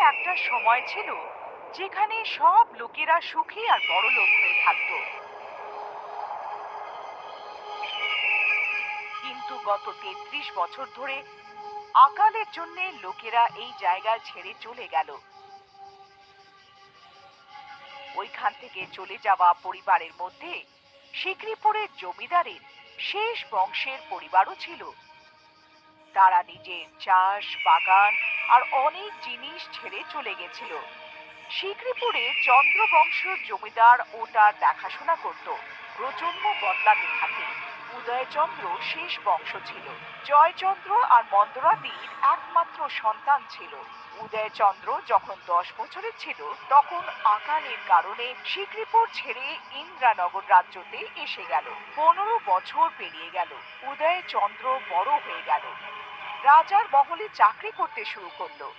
একটা সময় ছিল যেখানে সব লোকেরা সুখী আর বড়লোক হয়ে থাকতো। কিন্তু গত ৩৩ বছর ধরে আকালের জন্য লোকেরা এই জায়গা ছেড়ে চলে গেল। ওইখান থেকে চলে যাওয়া পরিবারের মধ্যে সিকরিপুরের জমিদারের শেষ বংশের পরিবারও ছিল। তারা নিজের চাষ বাগান আর অনেক জিনিস ছেড়ে চলে গেছিল। সিকরিপুরে চন্দ্রবংশ জমিদার ওটার দেখাশোনা করত। প্রজন্ম বদলাতে থাকে। উদয়চন্দ্র শেষ বংশ ছিল। জয়চন্দ্র আর মন্দরাদির একমাত্র সন্তান ছিল। উদয়চন্দ্র যখন ১০ বছরের ছিল তখন আকালের কারণে সিকরিপুর ছেড়ে ইন্দ্রানগর রাজ্যতে এসে গেল। ১৫ বছর পেরিয়ে গেল। উদয়চন্দ্র বড় হয়ে গেল। রাজার মহলে চাকরি করতে শুরু করলো।